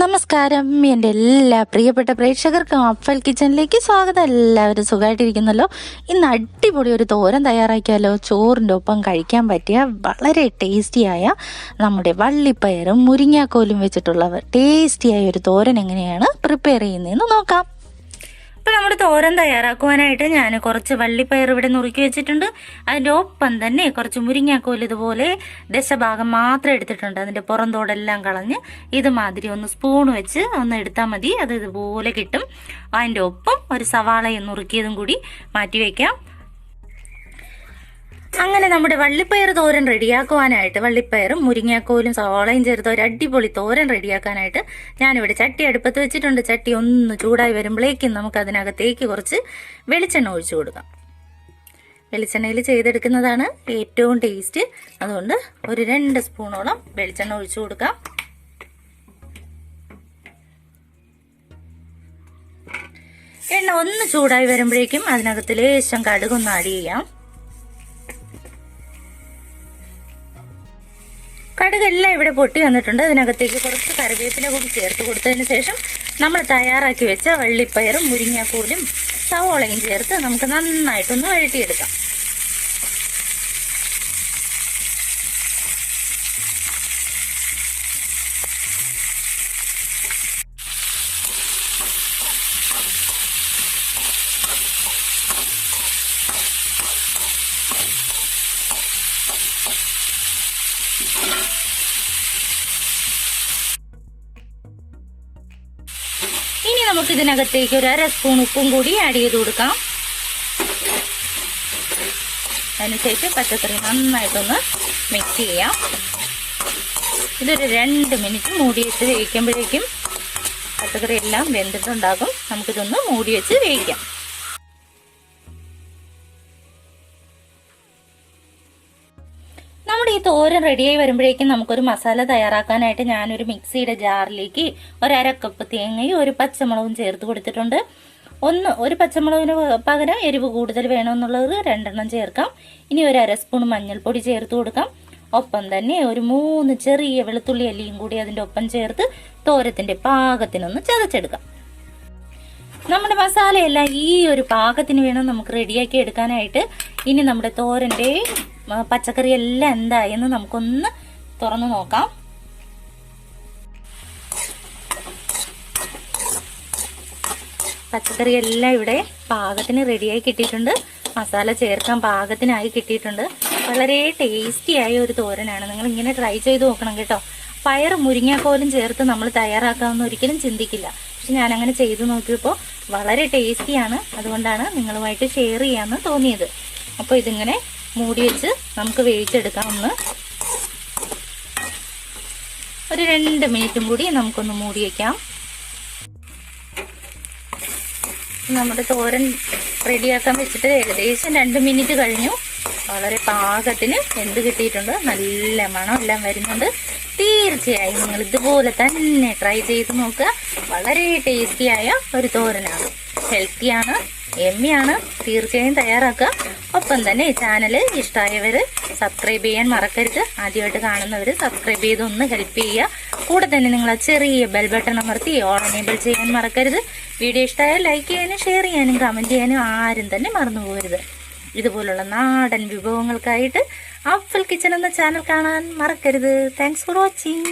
നമസ്കാരം, എൻ്റെ എല്ലാ പ്രിയപ്പെട്ട പ്രേക്ഷകർക്കും അഫ്സൽ കിച്ചണിലേക്ക് സ്വാഗതം. എല്ലാവരും സുഖമായിട്ടിരിക്കുന്നല്ലോ. ഇന്ന് അടിപൊളി ഒരു തോരൻ തയ്യാറാക്കിയാലോ. ചോറിൻ്റെ ഒപ്പം കഴിക്കാൻ പറ്റിയ വളരെ ടേസ്റ്റിയായ നമ്മുടെ വള്ളിപ്പയറും മുരിങ്ങാക്കോലും വെച്ചിട്ടുള്ള ടേസ്റ്റിയായ ഒരു തോരൻ എങ്ങനെയാണ് പ്രിപ്പയർ ചെയ്യുന്നതെന്ന് നോക്കാം. അപ്പോൾ നമ്മുടെ തോരൻ തയ്യാറാക്കുവാനായിട്ട് ഞാൻ കുറച്ച് വള്ളിപ്പയർ ഇവിടെ നുറുക്കി വെച്ചിട്ടുണ്ട്. അതിൻ്റെ ഒപ്പം തന്നെ കുറച്ച് മുരിങ്ങാക്കോൽ ഇതുപോലെ ദശഭാഗം മാത്രം എടുത്തിട്ടുണ്ട്. അതിൻ്റെ പുറന്തോടെല്ലാം കളഞ്ഞ് ഇതുമാതിരി ഒന്ന് സ്പൂൺ വെച്ച് ഒന്ന് എടുത്താൽ മതി. അത് ഇതുപോലെ കിട്ടും. അതിൻ്റെ ഒപ്പം ഒരു സവാളയും നുറുക്കിയതും കൂടി മാറ്റി വയ്ക്കാം. അങ്ങനെ നമ്മുടെ വള്ളിപ്പയർ തോരൻ റെഡിയാക്കുവാനായിട്ട് വള്ളിപ്പയറും മുരിങ്ങാക്കോലും സവാളയും ചേർത്ത് ഒരു അടിപൊളി തോരൻ റെഡിയാക്കാനായിട്ട് ഞാനിവിടെ ചട്ടി അടുപ്പത്ത് വെച്ചിട്ടുണ്ട്. ചട്ടി ഒന്ന് ചൂടായി വരുമ്പോഴേക്കും നമുക്ക് അതിനകത്തേക്ക് കുറച്ച് വെളിച്ചെണ്ണ ഒഴിച്ചു കൊടുക്കാം. വെളിച്ചെണ്ണയിൽ ചെയ്തെടുക്കുന്നതാണ് ഏറ്റവും ടേസ്റ്റ്. അതുകൊണ്ട് ഒരു 2 സ്പൂണോളം വെളിച്ചെണ്ണ ഒഴിച്ചു കൊടുക്കാം. എണ്ണ ഒന്ന് ചൂടായി വരുമ്പോഴേക്കും അതിനകത്ത് ലേശം കടുകൊന്ന് ആഡ് ചെയ്യാം. കടുകെല്ലാം ഇവിടെ പൊട്ടി വന്നിട്ടുണ്ട്. അതിനകത്തേക്ക് കുറച്ച് കറിവേപ്പില കൂടി ചേർത്ത് കൊടുത്തതിന് ശേഷം നമ്മൾ തയ്യാറാക്കി വെച്ച വള്ളിപ്പയറും മുരിങ്ങാക്കോലും സവോളയും ചേർത്ത് നമുക്ക് നന്നായിട്ടൊന്ന് വഴറ്റിയെടുക്കാം. ഇനി നമുക്ക് ഇതിനകത്തേക്ക് ഒരു 1/2 സ്പൂൺ ഉപ്പും കൂടി ആഡ് ചെയ്ത് കൊടുക്കാം. അതിനുശേഷം പച്ചക്കറി നന്നായിട്ടൊന്ന് മിക്സ് ചെയ്യാം. ഇതൊരു 2 മിനിറ്റ് മൂടി വെച്ച് വേവിക്കുമ്പോഴേക്കും പച്ചക്കറി എല്ലാം വെന്തിട്ടുണ്ടാകും. നമുക്കിതൊന്ന് മൂടി വെച്ച് വേവിക്കാം. നമ്മുടെ ഈ തോരൻ റെഡിയായി വരുമ്പോഴേക്കും നമുക്കൊരു മസാല തയ്യാറാക്കാനായിട്ട് ഞാനൊരു മിക്സിയുടെ ജാറിലേക്ക് ഒരു 1/2 കപ്പ് തേങ്ങയും ഒരു പച്ചമുളകും ചേർത്ത് കൊടുത്തിട്ടുണ്ട്. ഒരു പച്ചമുളകിന് പകരം എരിവ് കൂടുതൽ വേണമെന്നുള്ളത് 2 ചേർക്കാം. ഇനി ഒരു 1/2 സ്പൂൺ മഞ്ഞൾപ്പൊടി ചേർത്ത് കൊടുക്കാം. ഒപ്പം തന്നെ ഒരു 3 ചെറിയ വെളുത്തുള്ളി അല്ലിയും കൂടി അതിൻ്റെ ഒപ്പം ചേർത്ത് തോരത്തിന്റെ പാകത്തിനൊന്ന് ചതച്ചെടുക്കാം. നമ്മുടെ മസാലയെല്ലാം ഈ ഒരു പാകത്തിന് വേണം നമുക്ക് റെഡിയാക്കി എടുക്കാനായിട്ട്. ഇനി നമ്മുടെ തോരന്റെ പച്ചക്കറി എല്ലാം എന്തായെന്ന് നമുക്കൊന്ന് തുറന്നു നോക്കാം. പച്ചക്കറി എല്ലാം ഇവിടെ പാകത്തിന് റെഡിയായി കിട്ടിയിട്ടുണ്ട്. മസാല ചേർക്കാൻ പാകത്തിനായി കിട്ടിയിട്ടുണ്ട്. വളരെ ടേസ്റ്റിയായ ഒരു തോരനാണ്. നിങ്ങൾ ഇങ്ങനെ ട്രൈ ചെയ്ത് നോക്കണം കേട്ടോ. പയറും മുരിങ്ങാക്കോലും ചേർത്ത് നമ്മൾ തയ്യാറാക്കാമെന്ന് ഒരിക്കലും ചിന്തിക്കില്ല. പക്ഷെ ഞാൻ അങ്ങനെ ചെയ്തു നോക്കിയപ്പോൾ വളരെ ടേസ്റ്റിയാണ്. അതുകൊണ്ടാണ് നിങ്ങളുമായിട്ട് ഷെയർ ചെയ്യാമെന്ന് തോന്നിയത്. അപ്പോൾ ഇതിങ്ങനെ മൂടി വെച്ച് നമുക്ക് വേവിച്ചെടുക്കാം. ഒരു 2 മിനിറ്റും കൂടി നമുക്കൊന്ന് മൂടി വയ്ക്കാം. നമ്മുടെ തോരൻ റെഡിയാക്കാൻ വെച്ചിട്ട് ഏകദേശം 2 മിനിറ്റ് കഴിഞ്ഞു. വളരെ പാകത്തിന് വെന്ത് കിട്ടിയിട്ടുണ്ട്. നല്ല മണം എല്ലാം വരുന്നുണ്ട്. തീർച്ചയായും നിങ്ങൾ ഇതുപോലെ തന്നെ ട്രൈ ചെയ്ത് നോക്കുക. വളരെ ടേസ്റ്റിയായ ഒരു തോരനാണ്. ഹെൽത്തിയാണ്, എമ്മിയാണ്. തീർച്ചയായും തയ്യാറാക്കുക. ഒപ്പം തന്നെ ഈ ചാനൽ ഇഷ്ടമായവർ സബ്സ്ക്രൈബ് ചെയ്യാൻ മറക്കരുത്. ആദ്യമായിട്ട് കാണുന്നവർ സബ്സ്ക്രൈബ് ചെയ്ത് ഒന്ന് ഹെൽപ്പ് ചെയ്യുക. കൂടെ തന്നെ നിങ്ങൾ ആ ചെറിയ ബെൽ ബട്ടൺ അമർത്തി ഓൾ എനേബിൾ ചെയ്യാൻ മറക്കരുത്. വീഡിയോ ഇഷ്ടമായാൽ ലൈക്ക് ചെയ്യാനും ഷെയർ ചെയ്യാനും കമന്റ് ചെയ്യാനും ആരും തന്നെ മറന്നു പോകരുത്. ഇതുപോലുള്ള നാടൻ വിഭവങ്ങൾക്കായിട്ട് അഫ്സൽ കിച്ചൺ എന്ന ചാനൽ കാണാൻ മറക്കരുത്. Thanks for watching.